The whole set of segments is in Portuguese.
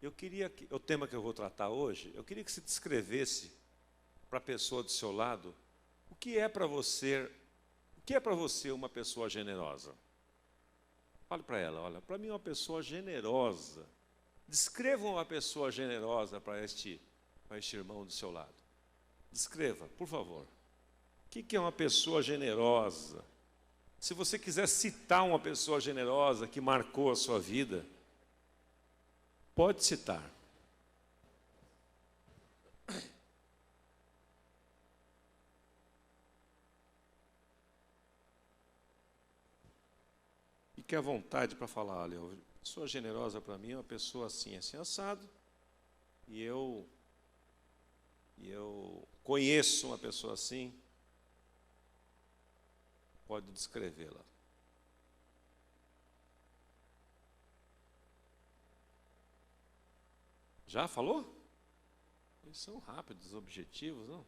o tema que eu vou tratar hoje, eu queria que você descrevesse para a pessoa do seu lado o que é para você uma pessoa generosa. Fale para ela, olha, para mim uma pessoa generosa. Descreva uma pessoa generosa para este irmão do seu lado. Descreva, por favor. O que é uma pessoa generosa? Se você quiser citar uma pessoa generosa que marcou a sua vida, pode citar. Fique à vontade para falar, olha, uma pessoa generosa para mim é uma pessoa assim, assim, assado, e eu conheço uma pessoa assim, pode descrevê-la. Já falou? Eles são rápidos, objetivos, não?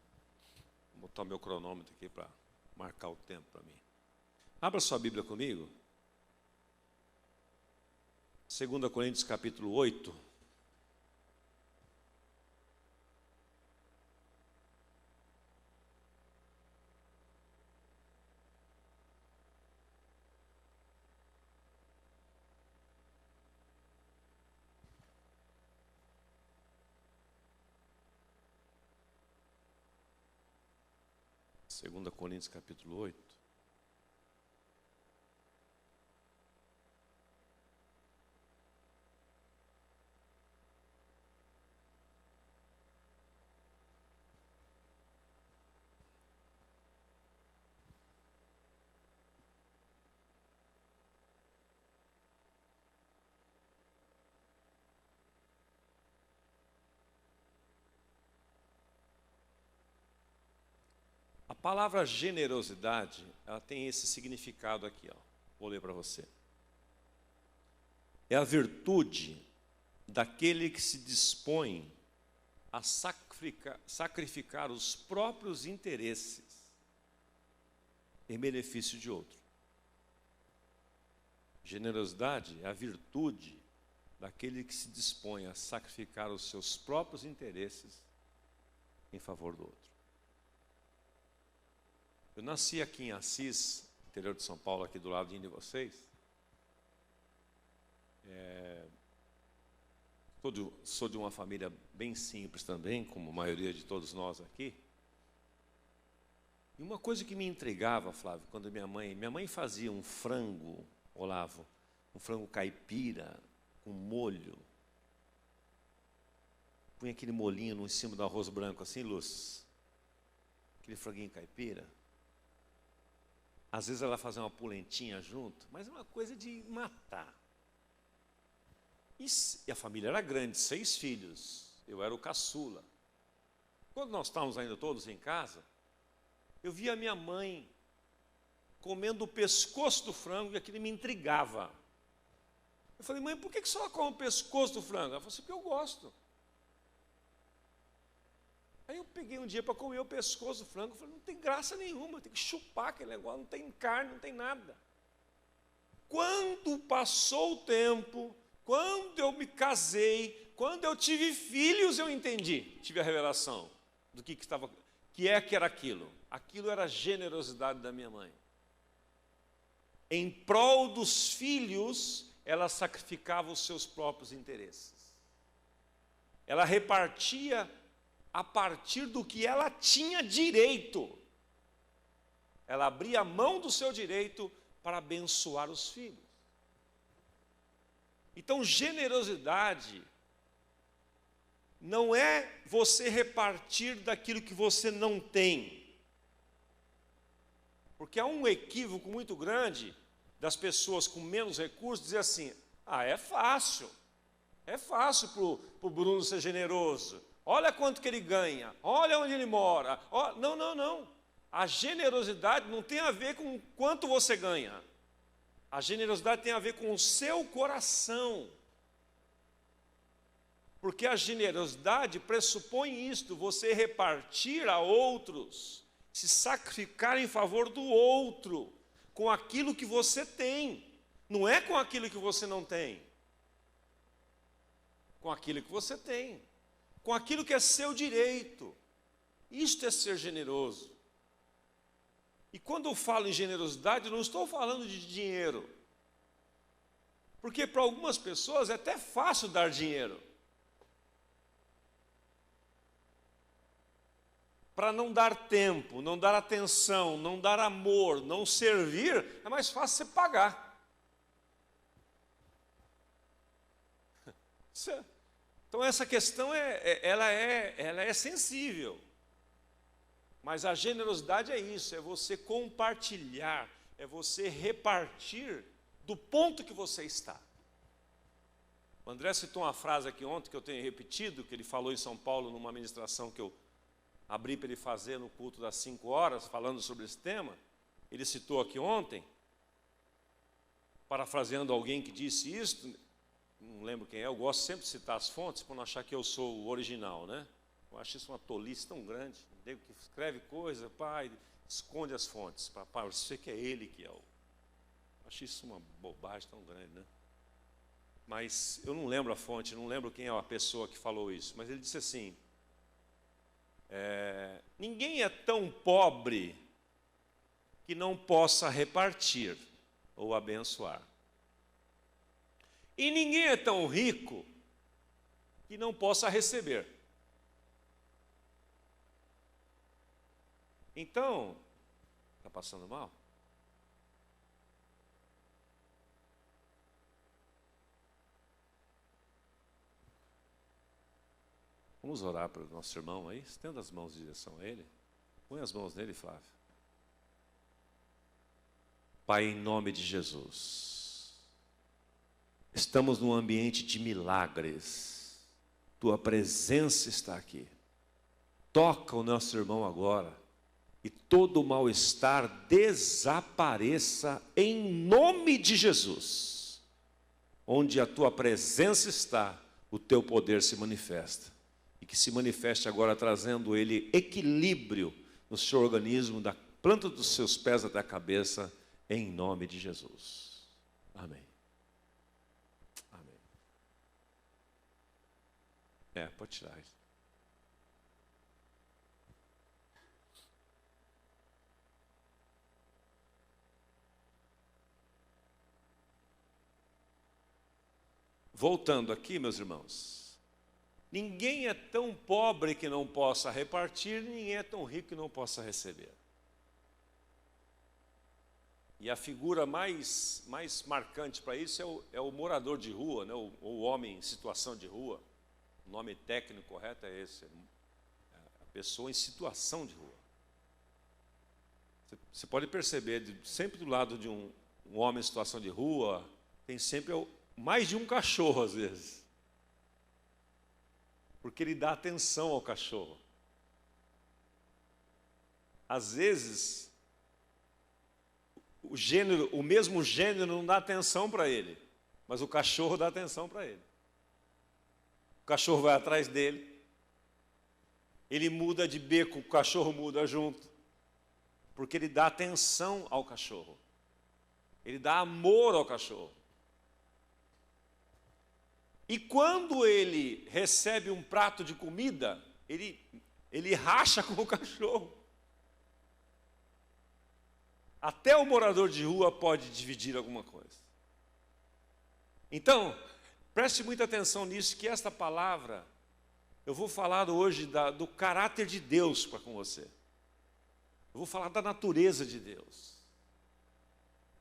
Vou botar o meu cronômetro aqui para marcar o tempo para mim. Abra sua Bíblia comigo. 2 Coríntios capítulo 8. Segunda Coríntios capítulo 8. A palavra generosidade, ela tem esse significado aqui, ó. Vou ler para você. É a virtude daquele que se dispõe a sacrificar os próprios interesses em benefício de outro. Generosidade é a virtude daquele que se dispõe a sacrificar os seus próprios interesses em favor do outro. Eu nasci aqui em Assis, interior de São Paulo, aqui do ladinho de vocês. Sou de uma família bem simples também, como a maioria de todos nós aqui. E uma coisa que me intrigava, Flávio, quando minha mãe fazia um frango, Olavo, um frango caipira com molho. Punha aquele molhinho em cima do arroz branco assim, Luz. Aquele franguinho caipira. Às vezes ela fazia uma polentinha junto, mas é uma coisa de matar. E a família era grande, 6 filhos. Eu era o caçula. Quando nós estávamos ainda todos em casa, eu via a minha mãe comendo o pescoço do frango e aquilo me intrigava. Eu falei, mãe, por que a senhora come o pescoço do frango? Ela falou assim, porque eu gosto. Aí eu peguei um dia para comer o pescoço do frango, falei, não tem graça nenhuma, tem que chupar aquele negócio, não tem carne, não tem nada. Quando passou o tempo, quando eu me casei, quando eu tive filhos, eu entendi, tive a revelação do que era aquilo. Aquilo era a generosidade da minha mãe. Em prol dos filhos, ela sacrificava os seus próprios interesses. Ela repartia a partir do que ela tinha direito. Ela abria a mão do seu direito para abençoar os filhos. Então, generosidade não é você repartir daquilo que você não tem. Porque há um equívoco muito grande das pessoas com menos recursos dizer assim, é fácil para o Bruno ser generoso. Olha quanto que ele ganha, olha onde ele mora. Não. A generosidade não tem a ver com quanto você ganha. A generosidade tem a ver com o seu coração. Porque a generosidade pressupõe isto, você repartir a outros, se sacrificar em favor do outro, com aquilo que você tem, não é com aquilo que você não tem. com aquilo que você tem, com aquilo que é seu direito. Isto é ser generoso. E quando eu falo em generosidade, eu não estou falando de dinheiro. Porque para algumas pessoas é até fácil dar dinheiro. Para não dar tempo, não dar atenção, não dar amor, não servir, é mais fácil você pagar. Então essa questão ela é sensível. Mas a generosidade é isso, é você compartilhar, é você repartir do ponto que você está. O André citou uma frase aqui ontem que eu tenho repetido, que ele falou em São Paulo numa ministração que eu abri para ele fazer no culto das 5 horas, falando sobre esse tema. Ele citou aqui ontem, parafraseando alguém que disse isto, não lembro quem é, eu gosto sempre de citar as fontes para não achar que eu sou o original, né? Eu acho isso uma tolice tão grande. Nego que escreve coisa, pai, esconde as fontes, para você que é ele que é o... Acho isso uma bobagem tão grande, né? Mas eu não lembro a fonte, não lembro quem é a pessoa que falou isso, mas ele disse assim, ninguém é tão pobre que não possa repartir ou abençoar. E ninguém é tão rico que não possa receber. Então, está passando mal? Vamos orar para o nosso irmão aí? Estenda as mãos em direção a ele. Põe as mãos nele, Flávio. Pai, em nome de Jesus, estamos num ambiente de milagres. Tua presença está aqui. Toca o nosso irmão agora. E todo o mal-estar desapareça em nome de Jesus. Onde a tua presença está, o teu poder se manifesta. E que se manifeste agora trazendo ele equilíbrio no seu organismo, da planta dos seus pés até a cabeça, em nome de Jesus. Amém. Amém. Pode tirar isso. Voltando aqui, meus irmãos, ninguém é tão pobre que não possa repartir, ninguém é tão rico que não possa receber. E a figura mais marcante para isso é o morador de rua, né? O homem em situação de rua. O nome técnico correto é esse, a pessoa em situação de rua. Você pode perceber, sempre do lado de um homem em situação de rua, tem sempre mais de um cachorro às vezes. Porque ele dá atenção ao cachorro. Às vezes, o mesmo gênero não dá atenção para ele, mas o cachorro dá atenção para ele. O cachorro vai atrás dele, ele muda de beco, o cachorro muda junto, porque ele dá atenção ao cachorro, ele dá amor ao cachorro. E quando ele recebe um prato de comida, ele racha com o cachorro. Até o morador de rua pode dividir alguma coisa. Então, preste muita atenção nisso, que esta palavra, eu vou falar hoje do caráter de Deus para com você. Eu vou falar da natureza de Deus.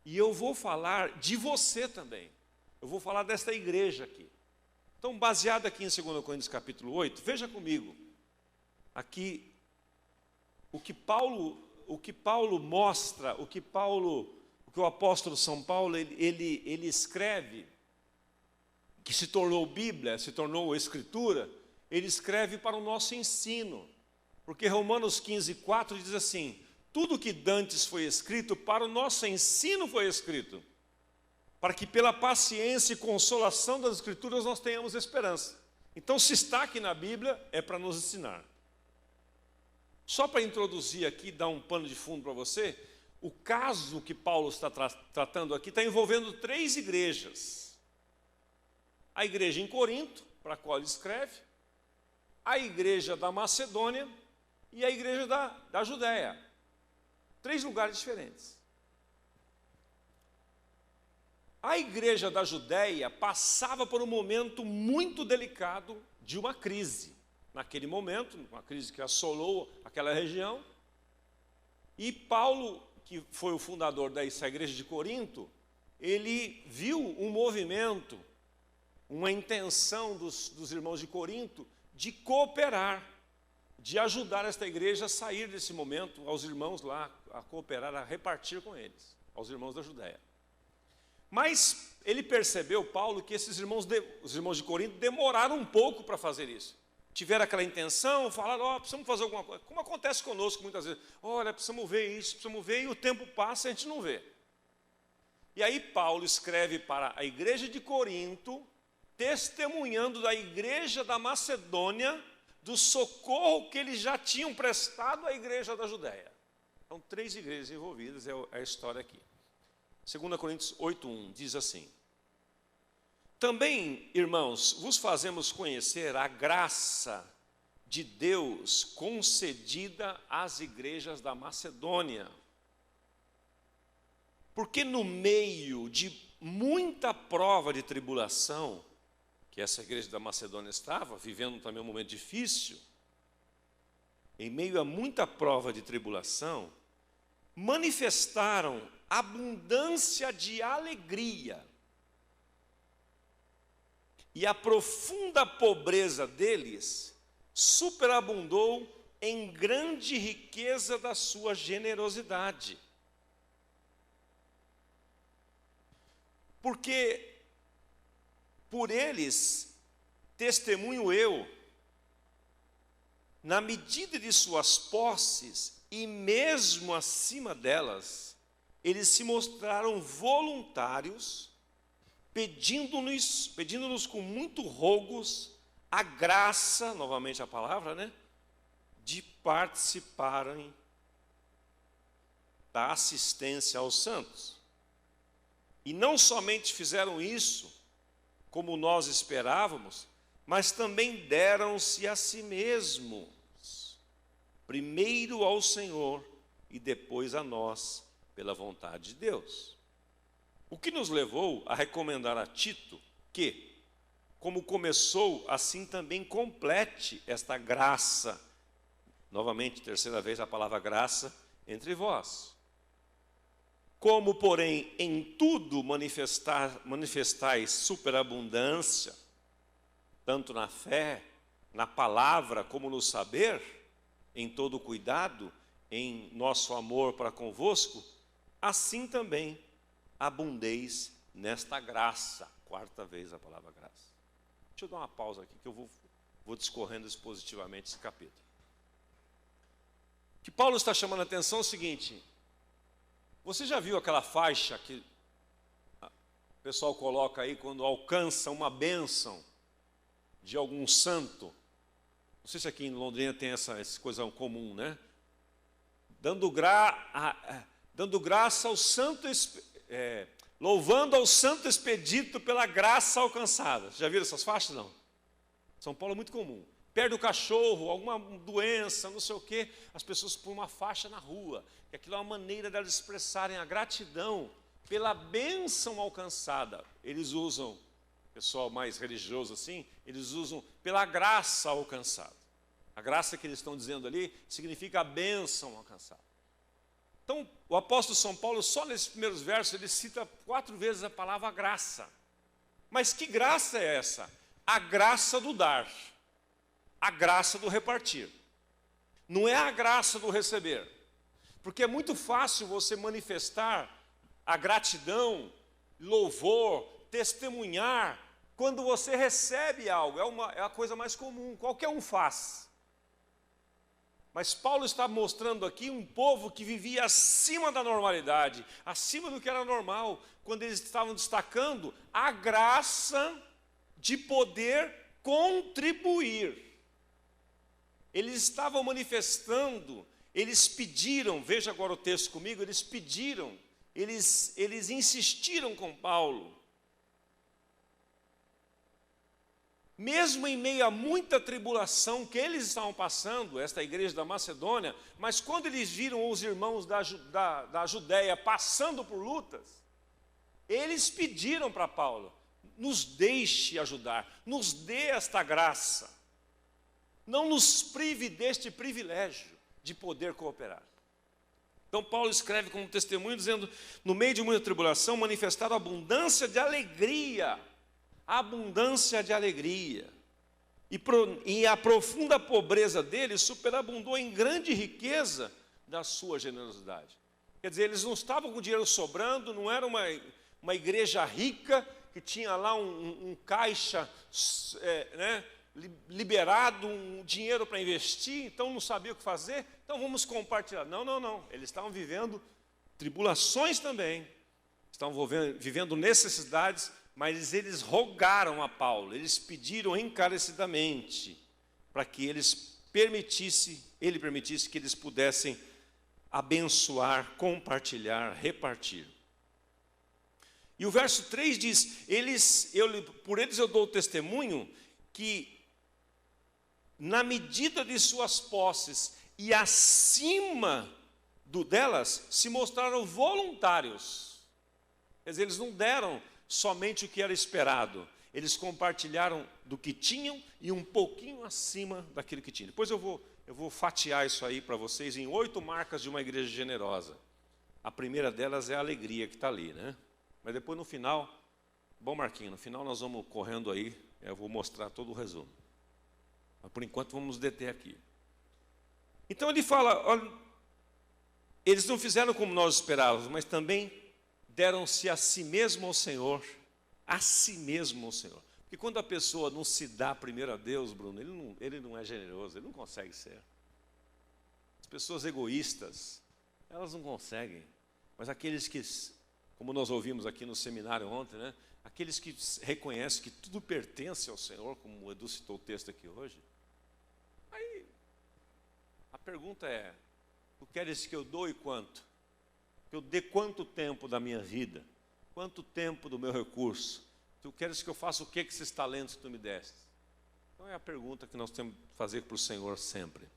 E eu vou falar de você também. Eu vou falar desta igreja aqui. Então, baseado aqui em 2 Coríntios capítulo 8, veja comigo, aqui, o que Paulo mostra, o que o apóstolo São Paulo, ele escreve, que se tornou Bíblia, se tornou Escritura, ele escreve para o nosso ensino, porque Romanos 15:4 diz assim, tudo que dantes foi escrito, para o nosso ensino foi escrito, para que pela paciência e consolação das Escrituras nós tenhamos esperança. Então, se está aqui na Bíblia, é para nos ensinar. Só para introduzir aqui, dar um pano de fundo para você, o caso que Paulo está tratando aqui está envolvendo 3 igrejas. A igreja em Corinto, para a qual ele escreve, a igreja da Macedônia e a igreja da Judéia. 3 lugares diferentes. A igreja da Judéia passava por um momento muito delicado de uma crise. Naquele momento, uma crise que assolou aquela região. E Paulo, que foi o fundador dessa igreja de Corinto, ele viu um movimento, uma intenção dos irmãos de Corinto de cooperar, de ajudar esta igreja a sair desse momento, aos irmãos lá, a cooperar, a repartir com eles, aos irmãos da Judéia. Mas ele percebeu, Paulo, que esses irmãos, os irmãos de Corinto, demoraram um pouco para fazer isso. Tiveram aquela intenção, falaram, precisamos fazer alguma coisa. Como acontece conosco muitas vezes. Olha, precisamos ver isso, precisamos ver, e o tempo passa e a gente não vê. E aí Paulo escreve para a igreja de Corinto, testemunhando da igreja da Macedônia, do socorro que eles já tinham prestado à igreja da Judéia. São 3 igrejas envolvidas, é a história aqui. 2 Coríntios 8:1 diz assim: também, irmãos, vos fazemos conhecer a graça de Deus concedida às igrejas da Macedônia. Porque no meio de muita prova de tribulação, que essa igreja da Macedônia estava vivendo também um momento difícil, em meio a muita prova de tribulação, manifestaram abundância de alegria, e a profunda pobreza deles superabundou em grande riqueza da sua generosidade. Porque por eles testemunho eu, na medida de suas posses e mesmo acima delas, eles se mostraram voluntários, pedindo-nos com muito rogos a graça, novamente a palavra, né, de participarem da assistência aos santos. E não somente fizeram isso, como nós esperávamos, mas também deram-se a si mesmos, primeiro ao Senhor e depois a nós, pela vontade de Deus. O que nos levou a recomendar a Tito que, como começou, assim também complete esta graça. Novamente, 3ª vez a palavra graça entre vós. Como, porém, em tudo manifestais superabundância, tanto na fé, na palavra, como no saber, em todo cuidado, em nosso amor para convosco, assim também abundeis nesta graça. 4ª vez a palavra graça. Deixa eu dar uma pausa aqui, que eu vou discorrendo expositivamente esse capítulo. O que Paulo está chamando a atenção é o seguinte: você já viu aquela faixa que o pessoal coloca aí quando alcança uma bênção de algum santo? Não sei se aqui em Londrina tem essa coisa comum, né? Dando graça ao santo, louvando ao santo expedito pela graça alcançada. Já viram essas faixas? Não. São Paulo é muito comum. Perde o cachorro, alguma doença, não sei o quê, as pessoas põem uma faixa na rua. E aquilo é uma maneira delas expressarem a gratidão pela bênção alcançada. Eles usam, pessoal mais religioso assim, eles usam pela graça alcançada. A graça que eles estão dizendo ali significa a bênção alcançada. Então, o apóstolo São Paulo, só nesses primeiros versos, ele cita 4 vezes a palavra graça. Mas que graça é essa? A graça do dar. A graça do repartir. Não é a graça do receber. Porque é muito fácil você manifestar a gratidão, louvor, testemunhar, quando você recebe algo. É a coisa mais comum, qualquer um faz. Mas Paulo está mostrando aqui um povo que vivia acima da normalidade, acima do que era normal, quando eles estavam destacando a graça de poder contribuir. Eles estavam manifestando, eles pediram, veja agora o texto comigo, eles pediram, eles insistiram com Paulo mesmo em meio a muita tribulação que eles estavam passando, esta igreja da Macedônia, mas quando eles viram os irmãos da Judéia passando por lutas, eles pediram para Paulo: nos deixe ajudar, nos dê esta graça, não nos prive deste privilégio de poder cooperar. Então Paulo escreve como testemunho dizendo: no meio de muita tribulação manifestaram abundância de alegria, e a profunda pobreza deles superabundou em grande riqueza da sua generosidade. Quer dizer, eles não estavam com dinheiro sobrando, não era uma igreja rica que tinha lá um caixa liberado, um dinheiro para investir, então não sabia o que fazer, então vamos compartilhar. Não. Eles estavam vivendo tribulações também, estavam vivendo necessidades, mas eles rogaram a Paulo, eles pediram encarecidamente para que ele permitisse que eles pudessem abençoar, compartilhar, repartir. E o verso 3 diz: por eles eu dou testemunho que, na medida de suas posses e acima delas, se mostraram voluntários. Quer dizer, eles não deram somente o que era esperado, eles compartilharam do que tinham e um pouquinho acima daquilo que tinham. Depois eu vou fatiar isso aí para vocês em 8 marcas de uma igreja generosa. A primeira delas é a alegria que está ali, né? Mas depois no final, bom Marquinhos, no final nós vamos correndo aí, eu vou mostrar todo o resumo. Mas por enquanto vamos nos deter aqui. Então ele fala: olha, eles não fizeram como nós esperávamos, mas também deram-se a si mesmo ao Senhor, a si mesmo ao Senhor. Porque quando a pessoa não se dá primeiro a Deus, Bruno, ele não é generoso, ele não consegue ser. As pessoas egoístas, elas não conseguem. Mas aqueles que, como nós ouvimos aqui no seminário ontem, né? Aqueles que reconhecem que tudo pertence ao Senhor, como o Edu citou o texto aqui hoje, aí a pergunta é: tu queres que eu doe quanto? Que eu dê quanto tempo da minha vida? Quanto tempo do meu recurso? Tu queres que eu faça o que com esses talentos que tu me deste? Então é a pergunta que nós temos que fazer para o Senhor sempre.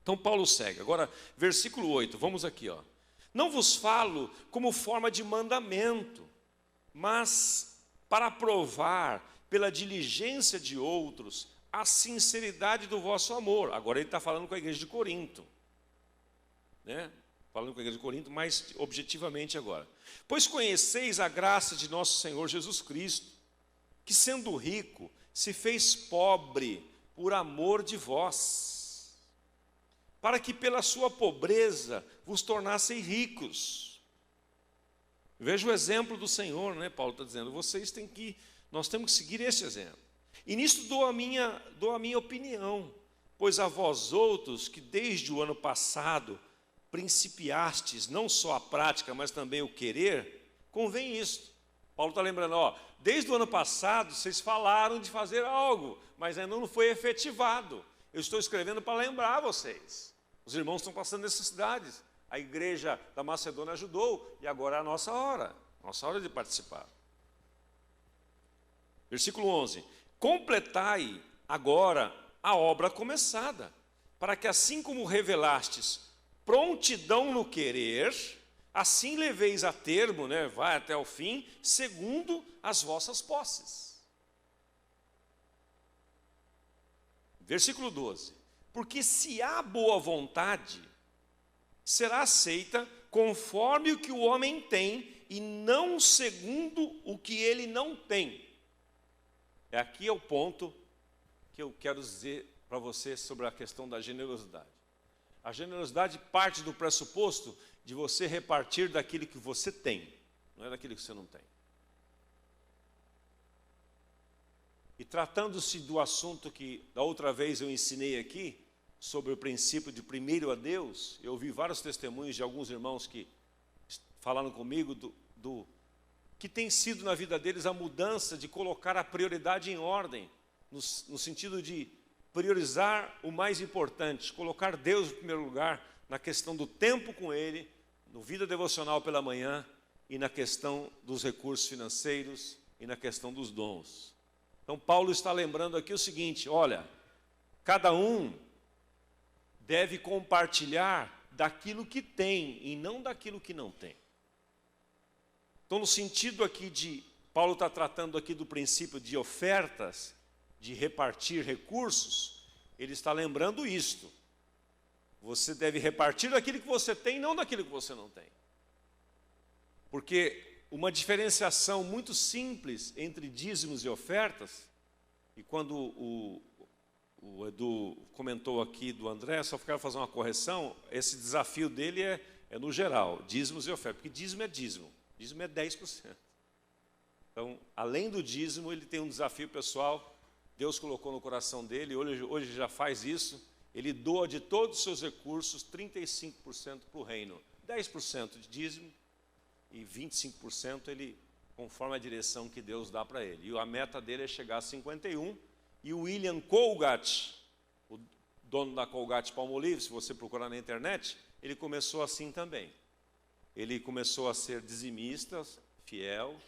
Então Paulo segue. Agora, versículo 8, vamos aqui, ó. Não vos falo como forma de mandamento, mas para provar pela diligência de outros a sinceridade do vosso amor. Agora ele está falando com a igreja de Corinto, né? Falando com a igreja de Corinto, mais objetivamente agora. Pois conheceis a graça de nosso Senhor Jesus Cristo, que sendo rico, se fez pobre por amor de vós, para que pela sua pobreza vos tornasseis ricos. Veja o exemplo do Senhor, né? Paulo está dizendo: nós temos que seguir esse exemplo. E nisto dou a minha opinião, pois a vós outros que desde o ano passado principiastes não só a prática, mas também o querer, convém isto. Paulo está lembrando, desde o ano passado vocês falaram de fazer algo, mas ainda não foi efetivado. Eu estou escrevendo para lembrar vocês. Os irmãos estão passando necessidades. A igreja da Macedônia ajudou, e agora é a nossa hora de participar. Versículo 11: completai agora a obra começada, para que assim como revelastes prontidão no querer, assim leveis a termo, né, vai até o fim, segundo as vossas posses. Versículo 12: porque se há boa vontade, será aceita conforme o que o homem tem, e não segundo o que ele não tem. Aqui é o ponto que eu quero dizer para você sobre a questão da generosidade. A generosidade parte do pressuposto de você repartir daquilo que você tem, não é daquilo que você não tem. E tratando-se do assunto que da outra vez eu ensinei aqui, sobre o princípio de primeiro a Deus, eu ouvi vários testemunhos de alguns irmãos que falaram comigo do que tem sido na vida deles a mudança de colocar a prioridade em ordem, no sentido de priorizar o mais importante, colocar Deus em primeiro lugar, na questão do tempo com Ele, no vida devocional pela manhã, e na questão dos recursos financeiros, e na questão dos dons. Então Paulo está lembrando aqui o seguinte, olha, cada um deve compartilhar daquilo que tem e não daquilo que não tem. Então, no sentido aqui Paulo está tratando aqui do princípio de ofertas, de repartir recursos, ele está lembrando isto. Você deve repartir daquilo que você tem e não daquilo que você não tem. Porque uma diferenciação muito simples entre dízimos e ofertas, e quando o Edu comentou aqui do André, só quero fazer uma correção, esse desafio dele é no geral, dízimos e ofertas, porque dízimo é 10%. Então, além do dízimo, ele tem um desafio pessoal, Deus colocou no coração dele, hoje já faz isso, ele doa de todos os seus recursos 35% para o reino, 10% de dízimo e 25% ele, conforme a direção que Deus dá para ele. E a meta dele é chegar a 51%, e o William Colgate, o dono da Colgate-Palmolive, se você procurar na internet, ele começou assim também. Ele começou a ser dizimista, fiel,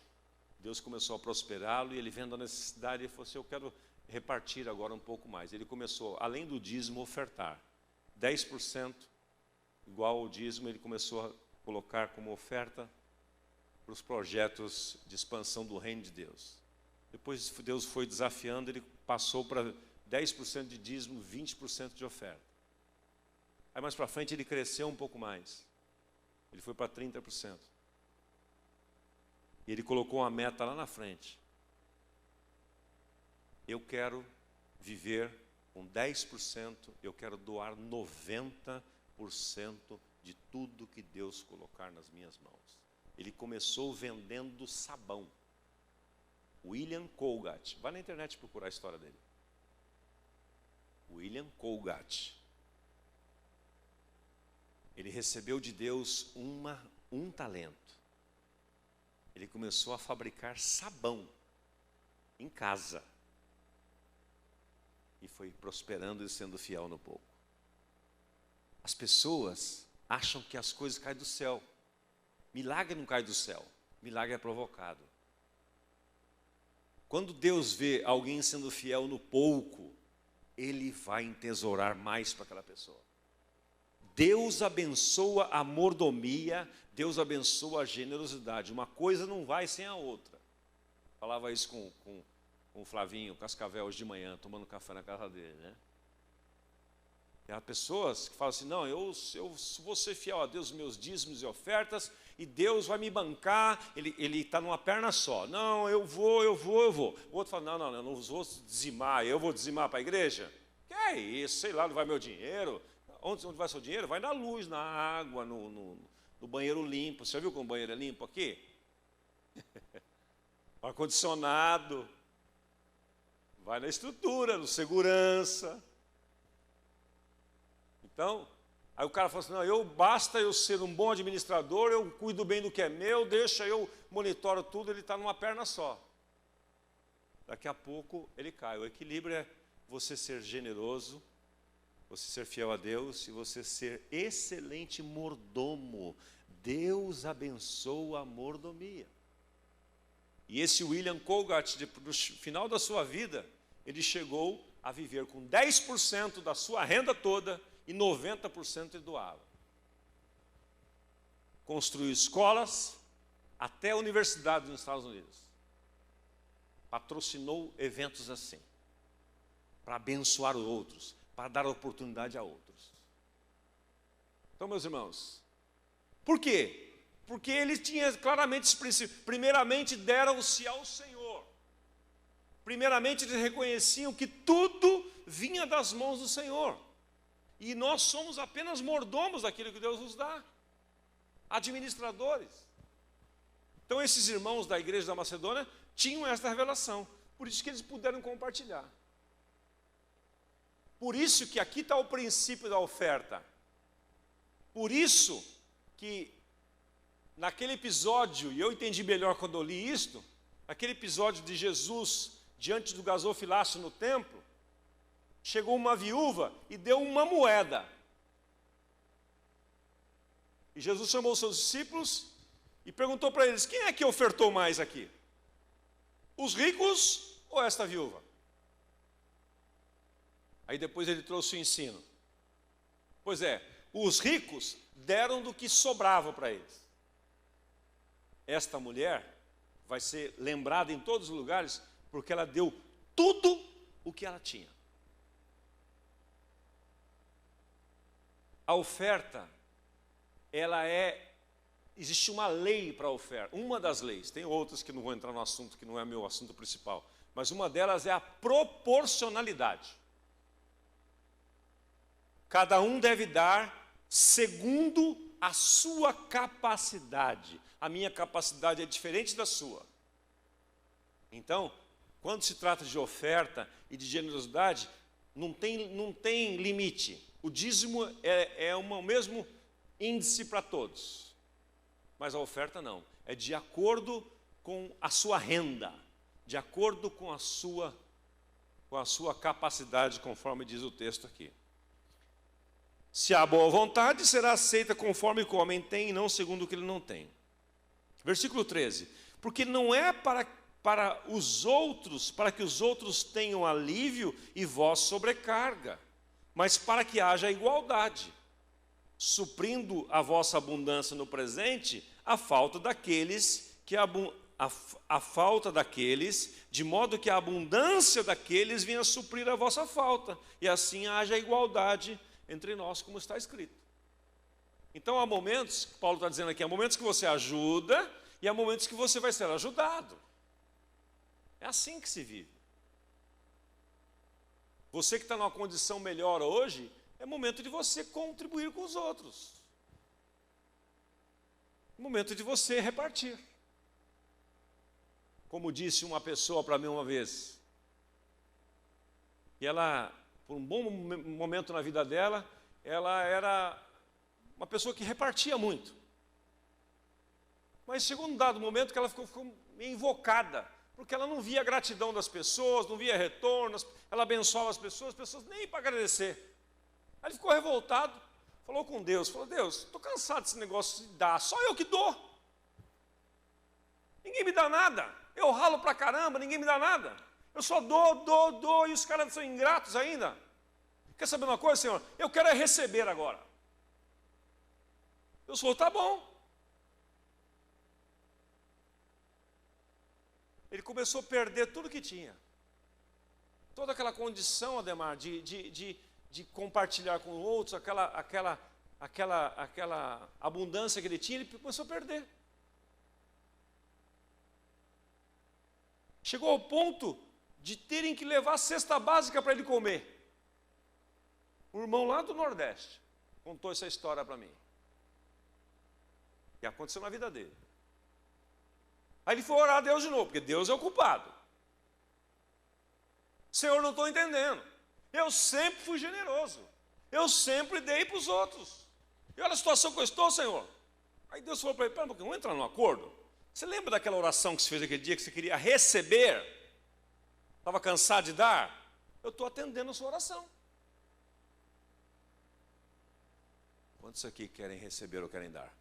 Deus começou a prosperá-lo, e ele vendo a necessidade, ele falou assim, eu quero repartir agora um pouco mais. Ele começou, além do dízimo, ofertar. 10%, igual ao dízimo, ele começou a colocar como oferta para os projetos de expansão do reino de Deus. Depois Deus foi desafiando, ele passou para 10% de dízimo, 20% de oferta. Aí mais para frente ele cresceu um pouco mais. Ele foi para 30%. E ele colocou uma meta lá na frente. Eu quero viver com 10%, eu quero doar 90% de tudo que Deus colocar nas minhas mãos. Ele começou vendendo sabão. William Colgate. Vai na internet procurar a história dele. William Colgate. Ele recebeu de Deus um talento. Ele começou a fabricar sabão em casa. E foi prosperando e sendo fiel no pouco. As pessoas acham que as coisas caem do céu. Milagre não cai do céu. Milagre é provocado. Quando Deus vê alguém sendo fiel no pouco, Ele vai entesourar mais para aquela pessoa. Deus abençoa a mordomia, Deus abençoa a generosidade. Uma coisa não vai sem a outra. Falava isso com o Flavinho Cascavel hoje de manhã, tomando café na casa dele, né? E há pessoas que falam assim, não, eu vou ser fiel a Deus, meus dízimos e ofertas, e Deus vai me bancar, ele está numa perna só. Não, eu vou. O outro fala, não, eu não vou dizimar, eu vou dizimar para a igreja? Que é isso, sei lá, não vai meu dinheiro. Onde vai seu dinheiro? Vai na luz, na água, no banheiro limpo. Você já viu como o banheiro é limpo aqui? Ar-condicionado. Vai na estrutura, no segurança. Então, aí o cara fala assim, não, basta eu ser um bom administrador, eu cuido bem do que é meu, deixa eu monitoro tudo, ele está numa perna só. Daqui a pouco ele cai. O equilíbrio é você ser generoso, você ser fiel a Deus e você ser excelente mordomo. Deus abençoa a mordomia. E esse William Colgate, no final da sua vida, ele chegou a viver com 10% da sua renda toda e 90% ele doava. Construiu escolas até a universidade nos Estados Unidos. Patrocinou eventos assim, para abençoar os outros, para dar oportunidade a outros. Então, meus irmãos, por quê? Porque ele tinha claramente esse princípio. Primeiramente, deram-se ao Senhor. Primeiramente, eles reconheciam que tudo vinha das mãos do Senhor. E nós somos apenas mordomos daquilo que Deus nos dá. Administradores. Então, esses irmãos da igreja da Macedônia tinham esta revelação. Por isso que eles puderam compartilhar. Por isso que aqui está o princípio da oferta. Por isso que naquele episódio, e eu entendi melhor quando eu li isto, aquele episódio de Jesus diante do gasofilácio no templo, chegou uma viúva e deu uma moeda. E Jesus chamou os seus discípulos e perguntou para eles, quem é que ofertou mais aqui? Os ricos ou esta viúva? Aí depois ele trouxe o ensino. Pois é, os ricos deram do que sobrava para eles. Esta mulher vai ser lembrada em todos os lugares porque ela deu tudo o que ela tinha. A oferta, existe uma lei para a oferta, uma das leis, tem outras que não vou entrar no assunto, que não é meu assunto principal, mas uma delas é a proporcionalidade. Cada um deve dar segundo a sua capacidade. A minha capacidade é diferente da sua. Então, quando se trata de oferta e de generosidade, não tem limite. O dízimo é o mesmo índice para todos. Mas a oferta não. É de acordo com a sua renda, de acordo com a sua capacidade, conforme diz o texto aqui. Se há boa vontade, será aceita conforme o que o homem tem e não segundo o que ele não tem. Versículo 13. Porque não é para que os outros tenham alívio e vós sobrecarga, mas para que haja igualdade, suprindo a vossa abundância no presente, a falta daqueles, de modo que a abundância daqueles venha suprir a vossa falta, e assim haja igualdade entre nós, como está escrito. Então há momentos, Paulo está dizendo aqui, há momentos que você ajuda e há momentos que você vai ser ajudado. É assim que se vive. Você que está numa condição melhor hoje, é momento de você contribuir com os outros. É momento de você repartir. Como disse uma pessoa para mim uma vez, e ela, por um bom momento na vida dela, ela era uma pessoa que repartia muito. Mas chegou um dado momento que ela ficou meio invocada, porque ela não via a gratidão das pessoas, não via retorno, ela abençoava as pessoas nem para agradecer. Aí ele ficou revoltado, falou com Deus, falou, Deus, estou cansado desse negócio de dar, só eu que dou. Ninguém me dá nada, eu ralo pra caramba, ninguém me dá nada. Eu só dou, e os caras são ingratos ainda. Quer saber uma coisa, Senhor? Eu quero é receber agora. Deus falou, tá bom. Ele começou a perder tudo que tinha. Toda aquela condição, Ademar, de compartilhar com outros, aquela abundância que ele tinha, ele começou a perder. Chegou ao ponto de terem que levar a cesta básica para ele comer. O irmão lá do Nordeste contou essa história para mim. E aconteceu na vida dele. Aí ele foi orar a Deus de novo, porque Deus é o culpado. Senhor, não estou entendendo. Eu sempre fui generoso. Eu sempre dei para os outros. E olha a situação que eu estou, Senhor. Aí Deus falou para ele, pera um pouquinho, vamos entrar num acordo? Você lembra daquela oração que você fez aquele dia, que você queria receber? Estava cansado de dar? Eu estou atendendo a sua oração. Quantos aqui querem receber ou querem dar?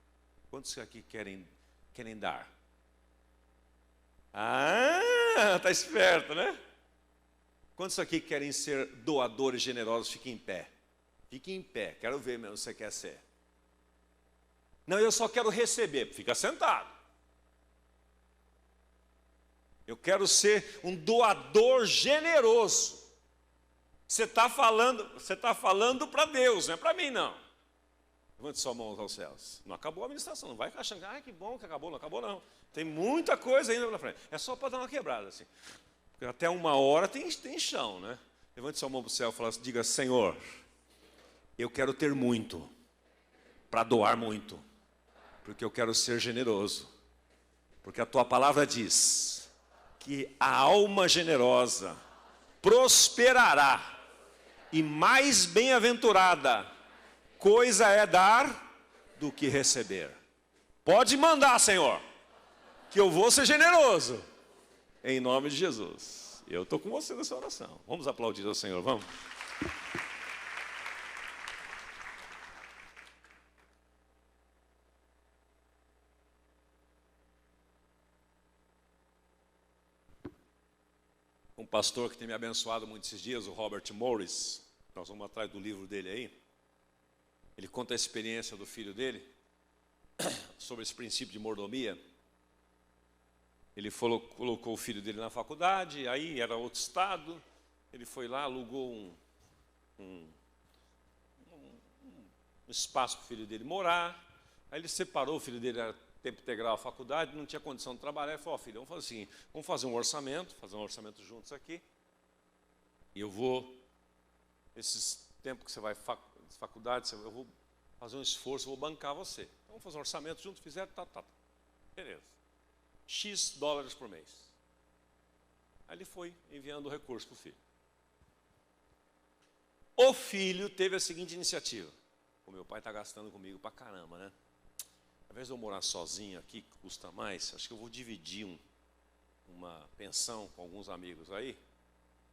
Quantos aqui querem dar? Ah, está esperto, né? Quantos aqui querem ser doadores generosos? Fiquem em pé. Fiquem em pé, quero ver mesmo se você quer ser. Não, eu só quero receber. Fica sentado. Eu quero ser um doador generoso. Você está falando para Deus, não é para mim não. Levante sua mão aos céus. Não acabou a administração, não vai achando, que bom que acabou, não acabou não. Tem muita coisa ainda na frente. É só para dar uma quebrada assim. Porque até 1 hora tem chão, né? Levante sua mão para o céu e diga, Senhor, eu quero ter muito, para doar muito, porque eu quero ser generoso. Porque a tua palavra diz que a alma generosa prosperará, e mais bem-aventurada coisa é dar do que receber. Pode mandar, Senhor, que eu vou ser generoso, em nome de Jesus. Eu estou com você nessa oração. Vamos aplaudir ao Senhor, vamos? pastor que tem me abençoado muito esses dias, o Robert Morris, nós vamos atrás do livro dele aí, ele conta a experiência do filho dele, sobre esse princípio de mordomia. Ele colocou o filho dele na faculdade, aí era outro estado, ele foi lá, alugou um espaço para o filho dele morar, aí ele separou, o filho dele era tempo integral à faculdade, não tinha condição de trabalhar, ele falou, filho, vamos fazer o seguinte, vamos fazer um orçamento juntos aqui, e eu vou, esses tempos que você vai faculdade, eu vou fazer um esforço, eu vou bancar você. Então, vamos fazer um orçamento juntos, fizeram, tá. Beleza. X dólares por mês. Aí ele foi enviando o recurso para o filho. O filho teve a seguinte iniciativa. O meu pai está gastando comigo pra caramba, né? Ao invés de eu morar sozinho aqui, que custa mais, acho que eu vou dividir uma pensão com alguns amigos aí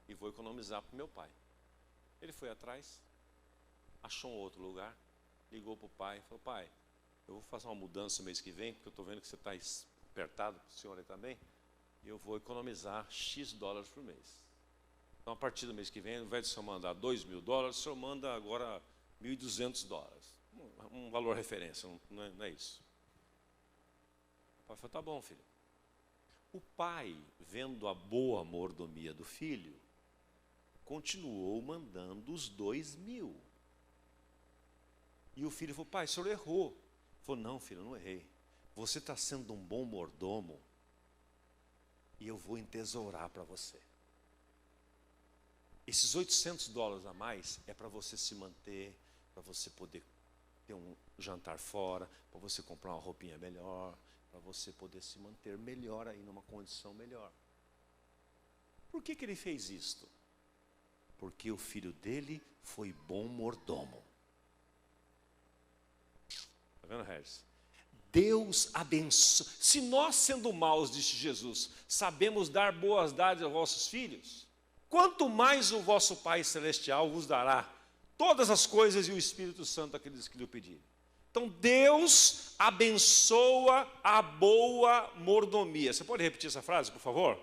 e vou economizar para o meu pai. Ele foi atrás, achou um outro lugar, ligou para o pai e falou, pai, eu vou fazer uma mudança mês que vem, porque eu estou vendo que você está apertado, o senhor aí também, e eu vou economizar X dólares por mês. Então, a partir do mês que vem, ao invés de o senhor mandar $2.000, o senhor manda agora $1.200. Um valor referência, não é isso. O pai falou, tá bom, filho. O pai, vendo a boa mordomia do filho, continuou mandando os 2.000. E o filho falou, pai, o senhor errou. Ele falou, não, filho, eu não errei. Você está sendo um bom mordomo e eu vou entesourar para você. Esses $800 a mais é para você se manter, para você poder ter um jantar fora, para você comprar uma roupinha melhor, para você poder se manter melhor aí, numa condição melhor. Por que ele fez isto? Porque o filho dele foi bom mordomo. Está vendo, Harris? Deus abençoa. Se nós, sendo maus, disse Jesus, sabemos dar boas dádivas aos vossos filhos, quanto mais o vosso Pai Celestial vos dará todas as coisas e o Espírito Santo àqueles que lhe pedirem. Então, Deus abençoa a boa mordomia. Você pode repetir essa frase, por favor?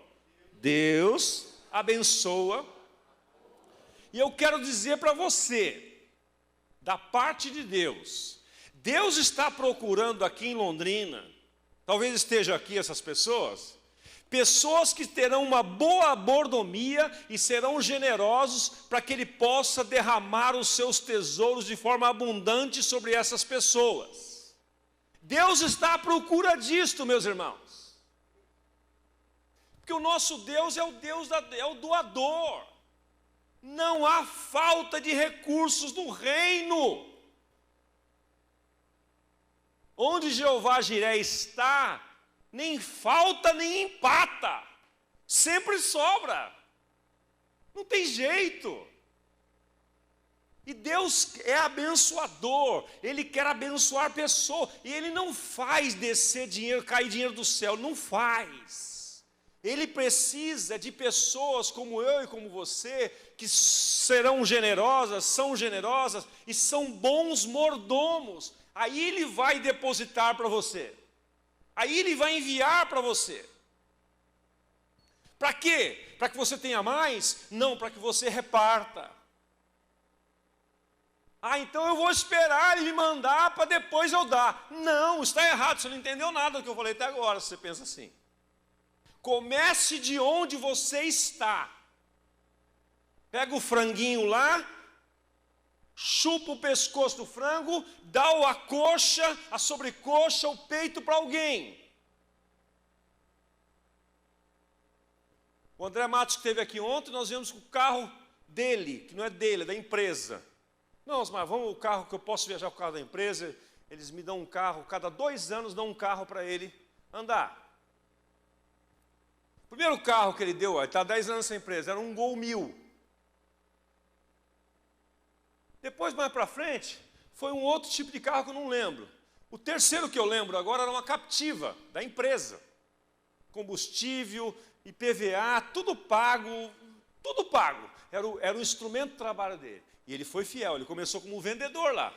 Deus abençoa. E eu quero dizer para você, da parte de Deus, Deus está procurando aqui em Londrina, talvez esteja aqui essas pessoas que terão uma boa mordomia e serão generosos para que Ele possa derramar os seus tesouros de forma abundante sobre essas pessoas. Deus está à procura disto, meus irmãos. Porque o nosso Deus é o Deus, é o doador. Não há falta de recursos no reino. Onde Jeová Jiré está, nem falta nem empata, sempre sobra, não tem jeito. E Deus é abençoador, Ele quer abençoar pessoas, e Ele não faz descer dinheiro, cair dinheiro do céu, não faz. Ele precisa de pessoas como eu e como você, que serão generosas, são generosas e são bons mordomos. Aí Ele vai depositar para você. Aí Ele vai enviar para você. Para quê? Para que você tenha mais? Não, para que você reparta. Então eu vou esperar Ele me mandar para depois eu dar. Não, está errado, você não entendeu nada do que eu falei até agora, se você pensa assim. Comece de onde você está. Pega o franguinho lá, chupa o pescoço do frango, dá a coxa, a sobrecoxa, o peito para alguém. O André Matos que esteve aqui ontem, nós vimos o carro dele, que não é dele, é da empresa. Não, Osmar, vamos o carro que eu posso viajar com o carro da empresa, eles me dão um carro, cada 2 anos dão um carro para ele andar. O primeiro carro que ele deu, ele está há 10 anos nessa empresa, era um Gol 1000. Depois, mais para frente, foi um outro tipo de carro que eu não lembro. O terceiro que eu lembro agora era uma Captiva, da empresa. Combustível, IPVA, tudo pago, tudo pago. Era o instrumento de trabalho dele. E ele foi fiel, ele começou como vendedor lá.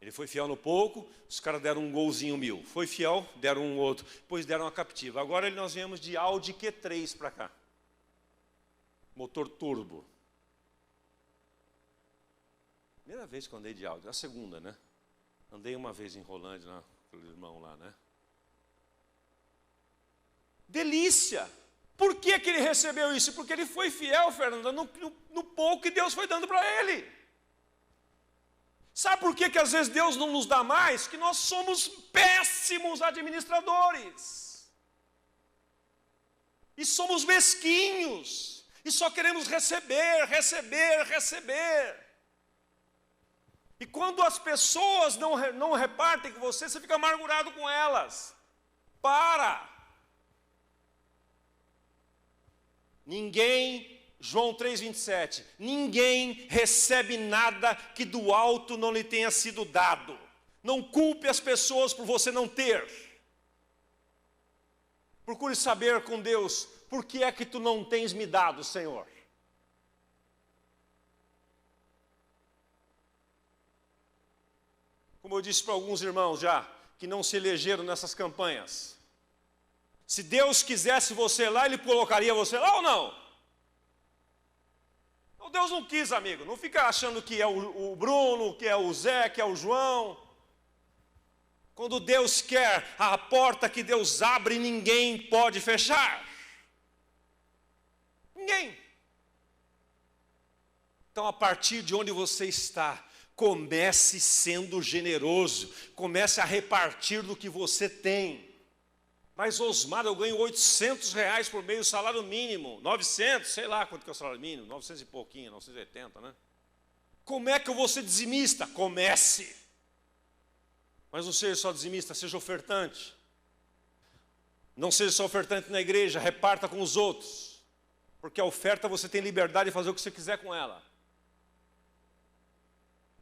Ele foi fiel no pouco, os caras deram um Golzinho 1000. Foi fiel, deram um outro, depois deram uma Captiva. Agora nós viemos de Audi Q3 para cá. motor turbo. Primeira vez que eu andei de Audi, a segunda, né? Andei uma vez em Rolândia, com aquele irmão lá, né? Delícia! Por que que ele recebeu isso? Porque ele foi fiel, Fernanda, no pouco que Deus foi dando para ele. Sabe por que que às vezes Deus não nos dá mais? Que nós somos péssimos administradores. E somos mesquinhos. E só queremos receber, receber, receber. E quando as pessoas não repartem com você, você fica amargurado com elas. Para! Ninguém, João 3,27, ninguém recebe nada que do alto não lhe tenha sido dado. Não culpe as pessoas por você não ter. Procure saber com Deus, por que é que tu não tens me dado, Senhor? Como eu disse para alguns irmãos já, que não se elegeram nessas campanhas. Se Deus quisesse você lá, Ele colocaria você lá ou não? Então Deus não quis, amigo. Não fica achando que é o Bruno, que é o Zé, que é o João. Quando Deus quer, a porta que Deus abre, ninguém pode fechar. Ninguém. Então, a partir de onde você está, comece sendo generoso. Comece a repartir do que você tem. Mas, Osmar, eu ganho R$800 por mês, o salário mínimo, 900, sei lá quanto que é o salário mínimo, 900 e pouquinho, 980, né? Como é que eu vou ser dizimista? Comece. Mas não seja só dizimista, seja ofertante. Não seja só ofertante na igreja, reparta com os outros. Porque a oferta você tem liberdade de fazer o que você quiser com ela.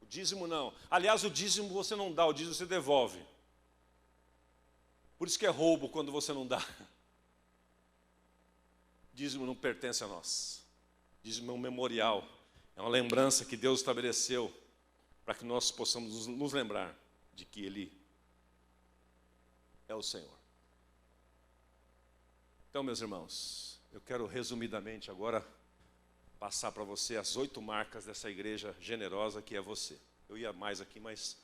O dízimo não. Aliás, o dízimo você não dá, o dízimo você devolve. Por isso que é roubo quando você não dá. Dízimo não pertence a nós. Dízimo é um memorial. É uma lembrança que Deus estabeleceu para que nós possamos nos lembrar de que Ele é o Senhor. Então, meus irmãos, eu quero resumidamente agora passar para você as 8 marcas dessa igreja generosa que é você. Eu ia mais aqui, mas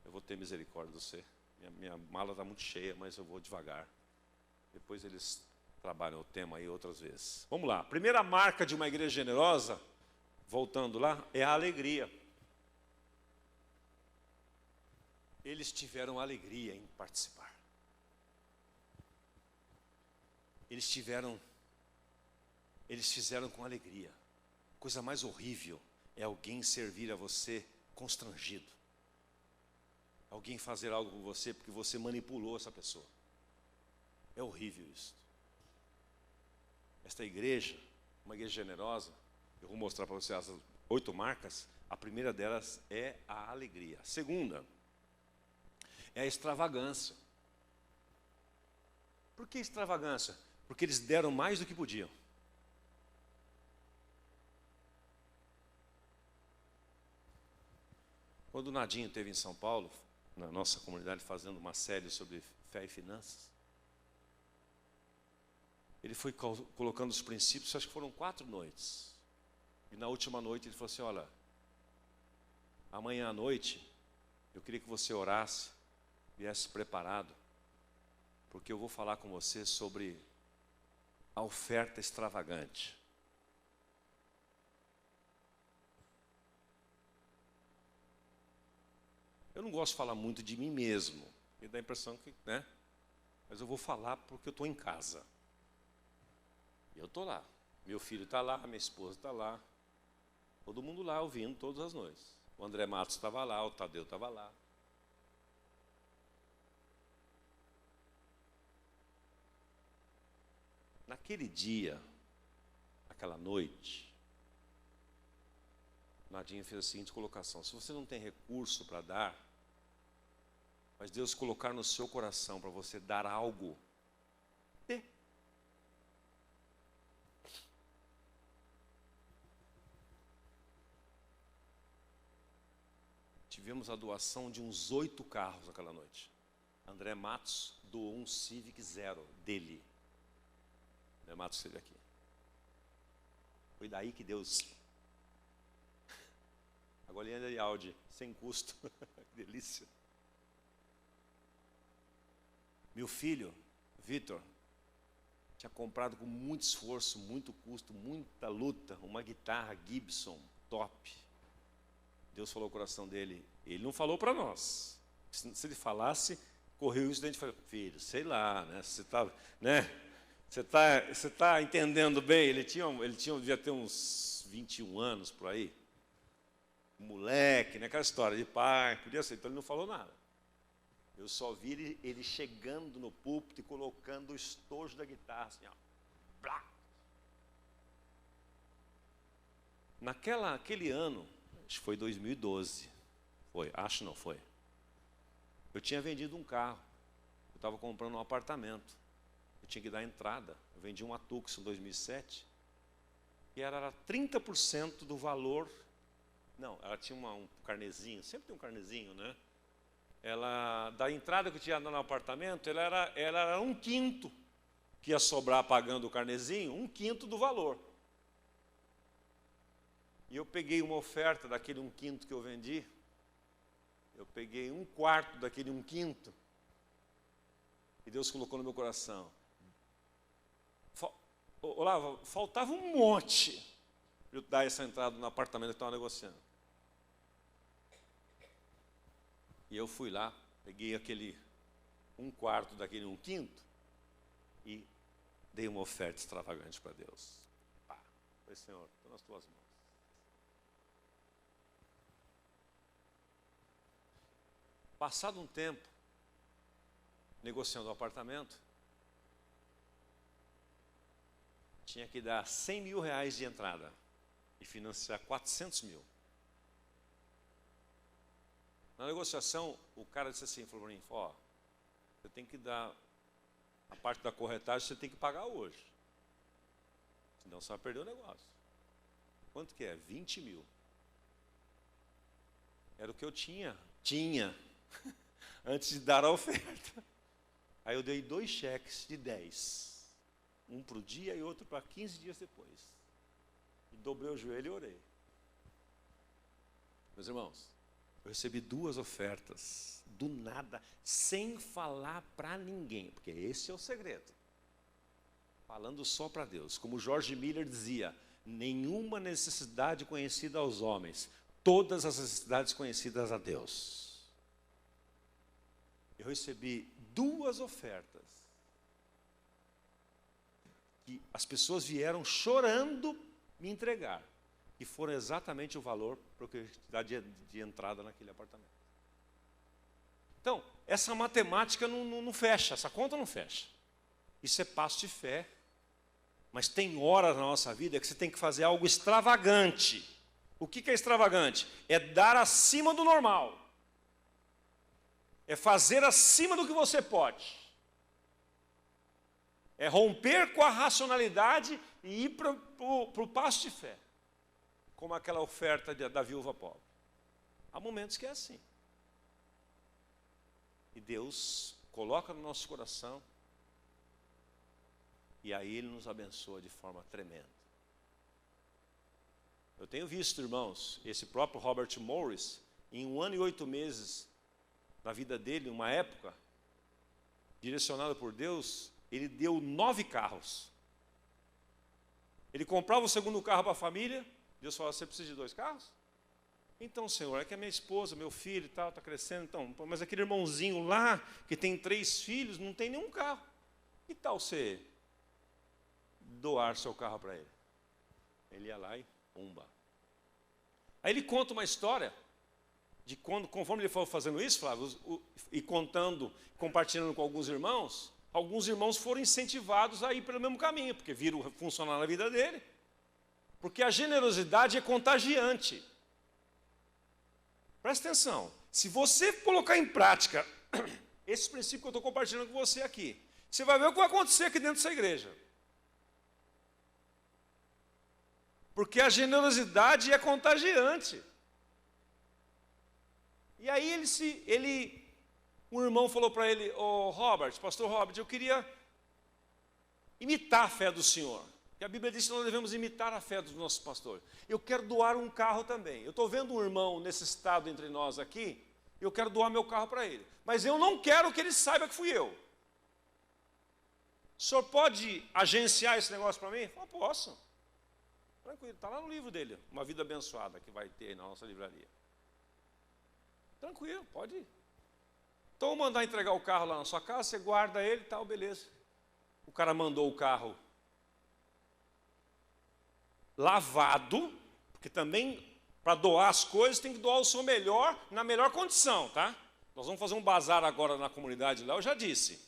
eu vou ter misericórdia de você. Minha mala está muito cheia, mas eu vou devagar. Depois eles trabalham o tema aí outras vezes. Vamos lá. A primeira marca de uma igreja generosa, voltando lá, é a alegria. Eles tiveram alegria em participar. Eles fizeram com alegria. Coisa mais horrível é alguém servir a você constrangido. Alguém fazer algo com você porque você manipulou essa pessoa. É horrível isso. Esta igreja, uma igreja generosa, eu vou mostrar para você as 8 marcas. A primeira delas é a alegria. A segunda é a extravagância. Por que extravagância? Porque eles deram mais do que podiam. Quando o Nadinho esteve em São Paulo, na nossa comunidade, fazendo uma série sobre fé e finanças, ele foi colocando os princípios, acho que foram 4 noites. E na última noite ele falou assim, olha, amanhã à noite, eu queria que você orasse, viesse preparado, porque eu vou falar com você sobre a oferta extravagante. Eu não gosto de falar muito de mim mesmo, me dá a impressão que, né? Mas eu vou falar porque eu estou em casa. E eu estou lá. Meu filho está lá, minha esposa está lá. Todo mundo lá ouvindo todas as noites. O André Matos estava lá, o Tadeu estava lá. Naquele dia, naquela noite, Nadinha fez a seguinte colocação: se você não tem recurso para dar, mas Deus colocar no seu coração para você dar algo, dê. Tivemos a doação de uns 8 carros naquela noite. André Matos doou um Civic Zero dele. André Matos esteve aqui. Foi daí que Deus... A golinha de Audi, sem custo. Que delícia. Meu filho, Vitor, tinha comprado com muito esforço, muito custo, muita luta, uma guitarra Gibson top. Deus falou no coração dele. Ele não falou para nós. Se ele falasse, correu isso, daí a gente falou, filho, sei lá, né? Você tá entendendo bem? Ele devia ter uns 21 anos por aí. Moleque, né? Aquela história de pai, podia ser, então ele não falou nada. Eu só vi ele chegando no púlpito e colocando o estojo da guitarra, assim, ó. Blá. Naquele ano, acho que foi 2012, foi. Eu tinha vendido um carro, eu estava comprando um apartamento, eu tinha que dar entrada, eu vendi uma Tucson em 2007, e era 30% do valor, não, ela tinha um carnezinho, sempre tem um carnezinho, né? Ela, da entrada que eu tinha no apartamento, ela era 1/5 que ia sobrar pagando o carnezinho, 1/5 do valor. E eu peguei uma oferta daquele 1/5 que eu vendi, eu peguei 1/4 daquele 1/5, e Deus colocou no meu coração. Olavo, faltava um monte para eu dar essa entrada no apartamento que eu estava negociando. E eu fui lá, peguei aquele 1/4 daquele 1/5 e dei uma oferta extravagante para Deus. Falei, Senhor, estou nas tuas mãos. Passado um tempo, negociando o apartamento, tinha que dar 100 mil reais de entrada e financiar 400 mil. Na negociação, o cara disse assim, falou para mim, ó, você tem que dar, a parte da corretagem você tem que pagar hoje. Senão você vai perder o negócio. Quanto que é? 20 mil. Era o que eu tinha, antes de dar a oferta. Aí eu dei 2 cheques de 10. Um para o dia e outro para 15 dias depois. E dobrei o joelho e orei. Meus irmãos, eu recebi 2 ofertas, do nada, sem falar para ninguém, porque esse é o segredo. Falando só para Deus. Como George Miller dizia, nenhuma necessidade conhecida aos homens, todas as necessidades conhecidas a Deus. Eu recebi 2 ofertas, que as pessoas vieram chorando me entregar. E foram exatamente o valor para eu dar de entrada naquele apartamento. Então, essa matemática não fecha, essa conta não fecha. Isso é passo de fé. Mas tem horas na nossa vida que você tem que fazer algo extravagante. O que é extravagante? É dar acima do normal. É fazer acima do que você pode. É romper com a racionalidade e ir para o passo de fé. Como aquela oferta da viúva pobre. Há momentos que é assim. E Deus coloca no nosso coração, e aí Ele nos abençoa de forma tremenda. Eu tenho visto, irmãos, esse próprio Robert Morris, em 1 ano e 8 meses, na vida dele, uma época, direcionada por Deus, ele deu 9 carros. Ele comprava o segundo carro para a família. Deus falou, você precisa de 2 carros? Então, Senhor, é que a minha esposa, meu filho e tal, está crescendo, então, mas aquele irmãozinho lá, que tem 3 filhos, não tem nenhum carro. Que tal você doar seu carro para ele? Ele ia lá e pumba. Aí ele conta uma história, de quando, conforme ele foi fazendo isso, Flávio, e contando, compartilhando com alguns irmãos foram incentivados a ir pelo mesmo caminho, porque viram funcionar na vida dele. Porque a generosidade é contagiante. Presta atenção. Se você colocar em prática esse princípio que eu estou compartilhando com você aqui, você vai ver o que vai acontecer aqui dentro dessa igreja. Porque a generosidade é contagiante. E aí um irmão falou para ele, pastor Robert, eu queria imitar a fé do senhor. Que a Bíblia diz que nós devemos imitar a fé dos nossos pastores. Eu quero doar um carro também. Eu estou vendo um irmão nesse estado entre nós aqui, eu quero doar meu carro para ele. Mas eu não quero que ele saiba que fui eu. O senhor pode agenciar esse negócio para mim? Eu posso. Tranquilo, está lá no livro dele, Uma Vida Abençoada, que vai ter na nossa livraria. Tranquilo, pode ir. Então, eu vou mandar entregar o carro lá na sua casa, você guarda ele e tal, beleza. O cara mandou o carro lavado, porque também, para doar as coisas, tem que doar o seu melhor, na melhor condição, tá? Nós vamos fazer um bazar agora na comunidade lá, eu já disse.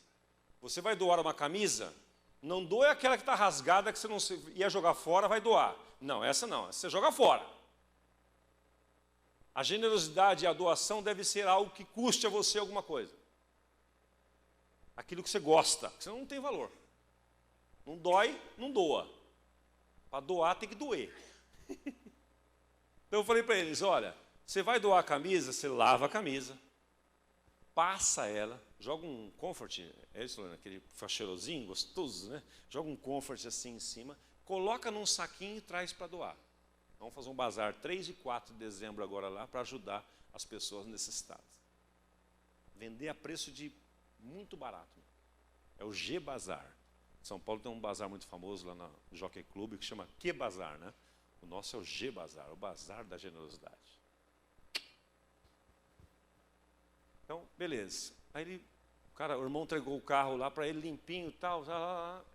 Você vai doar uma camisa, não doe aquela que está rasgada, que você não ia jogar fora, vai doar. Não, essa você joga fora. A generosidade e a doação deve ser algo que custe a você alguma coisa. Aquilo que você gosta, que senão não tem valor. Não dói, não doa. Para doar tem que doer. Então eu falei para eles, olha, você vai doar a camisa, você lava a camisa, passa ela, joga um comfort, é isso, aquele cheirosinho gostoso, né? Joga um comfort assim em cima, coloca num saquinho e traz para doar. Vamos fazer um bazar 3 e 4 de dezembro agora lá para ajudar as pessoas necessitadas. Vender a preço de muito barato. É o G Bazar. São Paulo tem um bazar muito famoso lá no Jockey Club que chama Que Bazar, né? O nosso é o G Bazar, o bazar da generosidade. Então, beleza. Aí o irmão entregou o carro lá para ele limpinho e tal.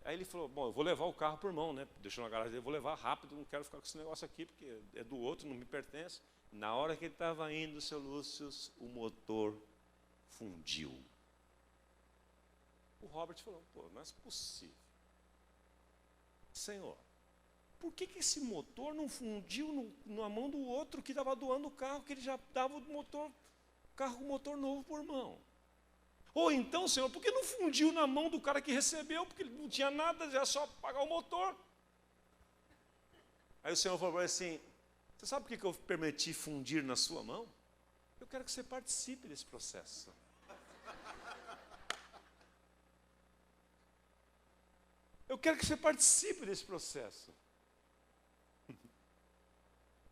Aí ele falou, bom, eu vou levar o carro para o irmão, né? Deixou na garagem dele, vou levar rápido, não quero ficar com esse negócio aqui, porque é do outro, não me pertence. Na hora que ele estava indo, seu Lúcio, o motor fundiu. O Robert falou, pô, não é possível. Senhor, por que esse motor não fundiu na mão do outro que estava doando o carro, que ele já dava o carro com motor novo por mão? Ou então, Senhor, por que não fundiu na mão do cara que recebeu, porque ele não tinha nada, era só pagar o motor? Aí o Senhor falou assim, você sabe por que eu permiti fundir na sua mão? Eu quero que você participe desse processo. Eu quero que você participe desse processo.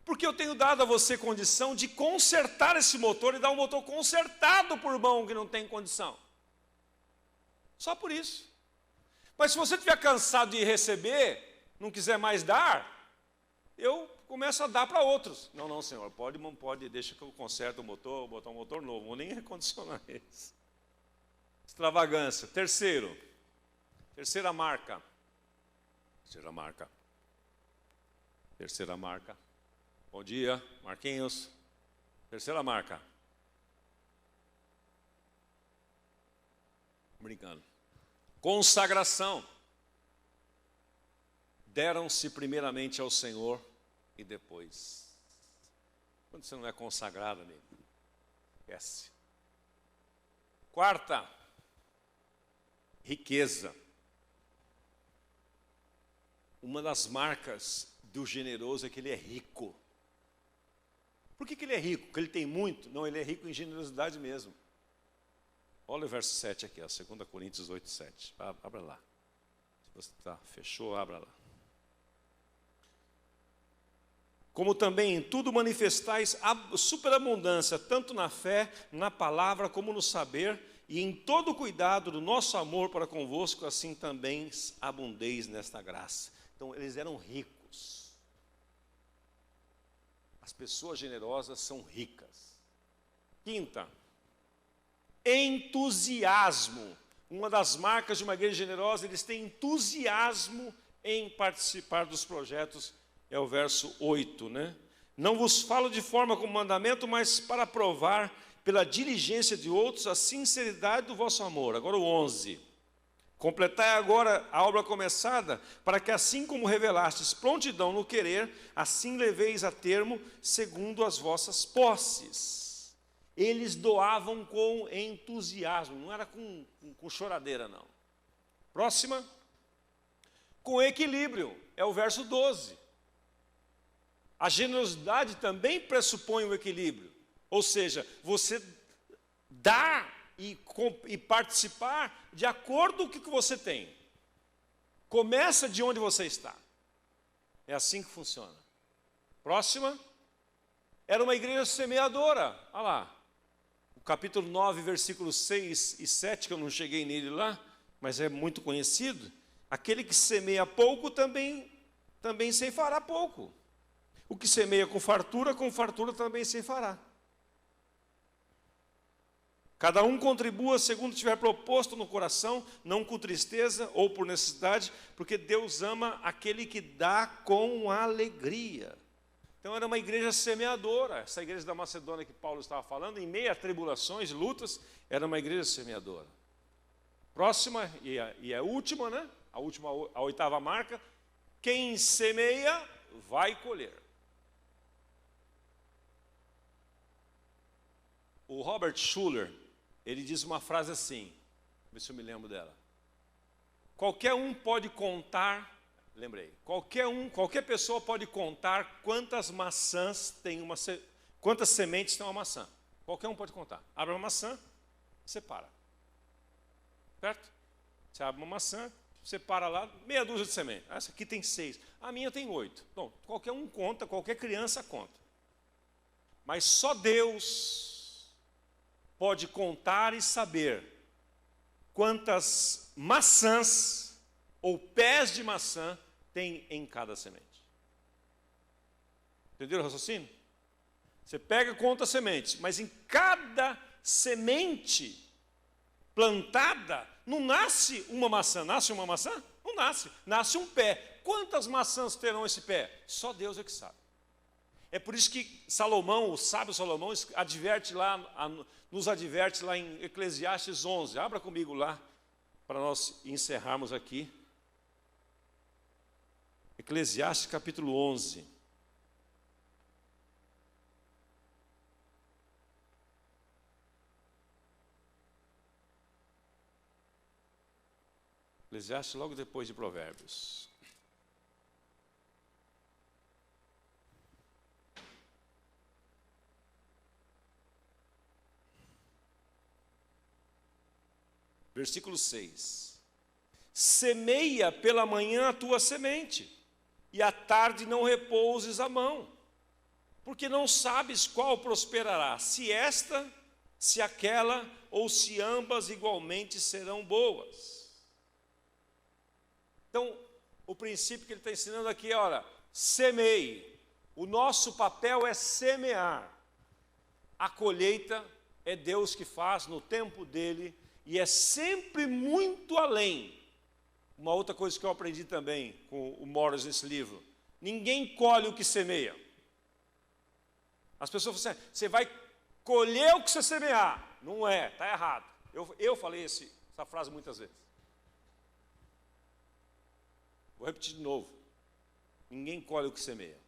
Porque eu tenho dado a você condição de consertar esse motor e dar um motor consertado por mão que não tem condição. Só por isso. Mas se você estiver cansado de receber, não quiser mais dar, eu começo a dar para outros. Não, senhor, pode, deixa que eu conserto o motor, vou botar um motor novo, vou nem recondicionar esse. Extravagância. Terceira marca. Terceira marca. Bom dia, Marquinhos. Terceira marca. Brincando. Consagração. Deram-se primeiramente ao Senhor e depois. Quando você não é consagrado, amigo, esquece. Quarta, riqueza. Uma das marcas do generoso é que ele é rico. Por que ele é rico? Porque ele tem muito? Não, ele é rico em generosidade mesmo. Olha o verso 7 aqui, 2 Coríntios 8, 7. Abra lá. Se você fechou, abra lá. Como também em tudo manifestais a superabundância, tanto na fé, na palavra, como no saber, e em todo o cuidado do nosso amor para convosco, assim também abundeis nesta graça. Então, eles eram ricos. As pessoas generosas são ricas. Quinta, entusiasmo. Uma das marcas de uma igreja generosa, eles têm entusiasmo em participar dos projetos, é o verso 8, né? Não vos falo de forma como mandamento, mas para provar pela diligência de outros a sinceridade do vosso amor. Agora o 11. Completai agora a obra começada, para que assim como revelastes prontidão no querer, assim leveis a termo segundo as vossas posses. Eles doavam com entusiasmo, não era com choradeira, não. Próxima. Com equilíbrio, é o verso 12. A generosidade também pressupõe o equilíbrio. Ou seja, você dá e participar de acordo com o que você tem. Começa de onde você está. É assim que funciona. Próxima. Era uma igreja semeadora. Olha lá. O capítulo 9, versículos 6 e 7, que eu não cheguei nele lá, mas é muito conhecido. Aquele que semeia pouco também ceifará pouco. O que semeia com fartura também ceifará. Cada um contribua segundo tiver proposto no coração, não com tristeza ou por necessidade, porque Deus ama aquele que dá com alegria. Então era uma igreja semeadora. Essa igreja da Macedônia que Paulo estava falando, em meio a tribulações, lutas, era uma igreja semeadora. Próxima e a última, né? A oitava marca. Quem semeia vai colher. O Robert Schuller, ele diz uma frase assim, vê se eu me lembro dela. Qualquer um pode contar, lembrei, qualquer pessoa pode contar quantas sementes tem uma maçã. Qualquer um pode contar. Abre uma maçã, separa. Certo? Você abre uma maçã, separa lá, meia dúzia de sementes. Essa aqui tem 6, a minha tem 8. Bom, qualquer um conta, qualquer criança conta. Mas só Deus pode contar e saber quantas maçãs ou pés de maçã tem em cada semente. Entenderam o raciocínio? Você pega e conta as sementes, mas em cada semente plantada, não nasce uma maçã. Nasce uma maçã? Não nasce. Nasce um pé. Quantas maçãs terão esse pé? Só Deus é que sabe. É por isso que Salomão, o sábio Salomão, nos adverte lá em Eclesiastes 11. Abra comigo lá, para nós encerrarmos aqui. Eclesiastes capítulo 11. Eclesiastes logo depois de Provérbios. Versículo 6. Semeia pela manhã a tua semente, e à tarde não repouses a mão, porque não sabes qual prosperará, se esta, se aquela, ou se ambas igualmente serão boas. Então, o princípio que ele está ensinando aqui é, olha, semeie. O nosso papel é semear. A colheita é Deus que faz no tempo dele, e é sempre muito além. Uma outra coisa que eu aprendi também com o Morris nesse livro: ninguém colhe o que semeia. As pessoas falam assim, você vai colher o que você semear. Não é, está errado. Eu falei essa frase muitas vezes. Vou repetir de novo. Ninguém colhe o que semeia.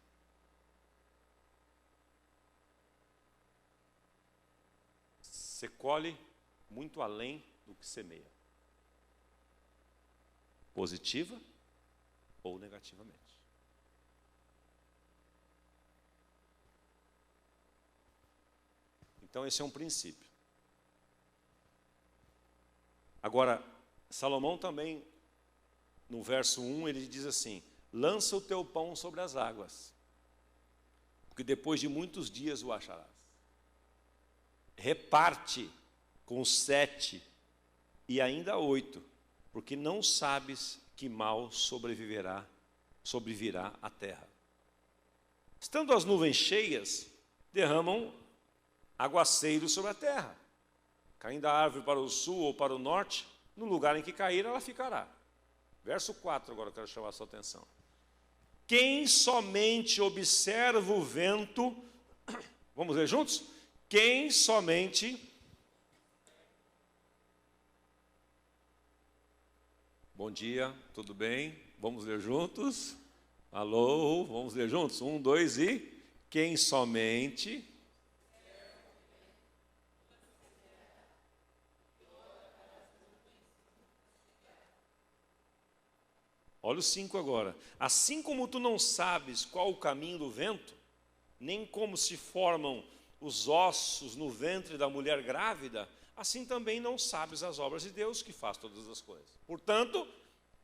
Você colhe muito além do que semeia. Positiva ou negativamente. Então esse é um princípio. Agora, Salomão também, no verso 1, ele diz assim: lança o teu pão sobre as águas, porque depois de muitos dias o acharás. Reparte com 7 e ainda 8, porque não sabes que mal sobrevirá à terra. Estando as nuvens cheias, derramam aguaceiro sobre a terra. Caindo a árvore para o sul ou para o norte, no lugar em que cair, ela ficará. Verso 4, agora eu quero chamar a sua atenção. Quem somente observa o vento, vamos ler juntos? Quem somente... Bom dia, tudo bem? Vamos ler juntos? Alô, vamos ler juntos? 1, 2 e... Quem somente... Olha o 5 agora. Assim como tu não sabes qual o caminho do vento, nem como se formam os ossos no ventre da mulher grávida, assim também não sabes as obras de Deus que faz todas as coisas. Portanto,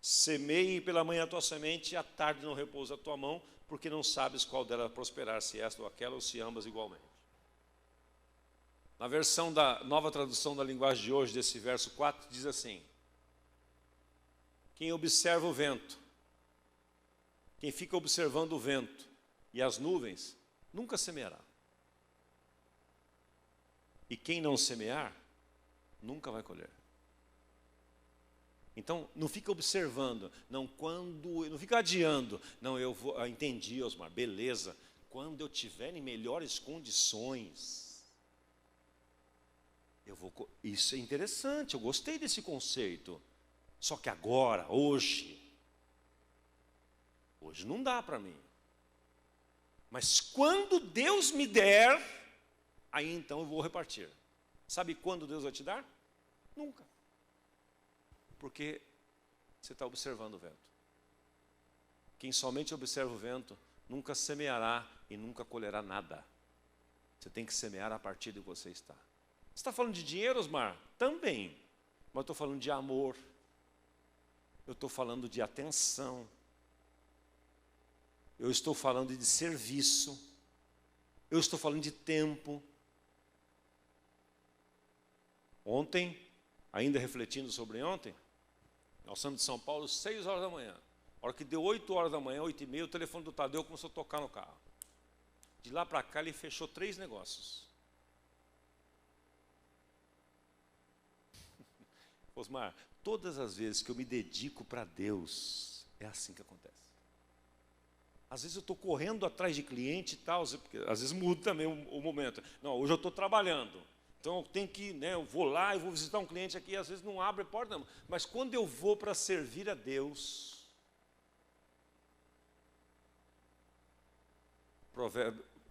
Semeie pela manhã a tua semente, e à tarde não repousa a tua mão, porque não sabes qual dela prosperar, se esta ou aquela, ou se ambas igualmente. Na versão da nova tradução da linguagem de hoje, desse verso 4, diz assim: quem observa o vento, quem fica observando o vento e as nuvens, nunca semeará. E quem não semear, nunca vai colher. Então, não fica observando, não fica adiando. Não, eu vou, entendi, Osmar, beleza. Quando eu tiver em melhores condições, isso é interessante, eu gostei desse conceito. Só que agora, hoje não dá para mim. Mas quando Deus me der, aí então eu vou repartir. Sabe quando Deus vai te dar? Nunca. Porque você está observando o vento. Quem somente observa o vento, nunca semeará e nunca colherá nada. Você tem que semear a partir de você está. Você está falando de dinheiro, Osmar? Também. Mas eu estou falando de amor. Eu estou falando de atenção. Eu estou falando de serviço. Eu estou falando de tempo. Ontem, ainda refletindo sobre ontem, nós estamos de São Paulo, 6 horas da manhã. A hora que deu 8 horas da manhã, 8h30, o telefone do Tadeu começou a tocar no carro. De lá para cá, ele fechou 3 negócios. Osmar, todas as vezes que eu me dedico para Deus, é assim que acontece. Às vezes eu estou correndo atrás de cliente e tal, porque às vezes muda também o momento. Não, hoje eu estou trabalhando. Então eu tenho que, eu vou lá e vou visitar um cliente aqui, às vezes não abre a porta, não. Mas quando eu vou para servir a Deus,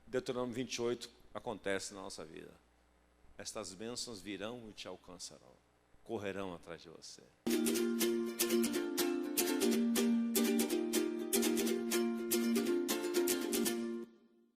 Deuteronômio 28 acontece na nossa vida. Estas bênçãos virão e te alcançarão, correrão atrás de você.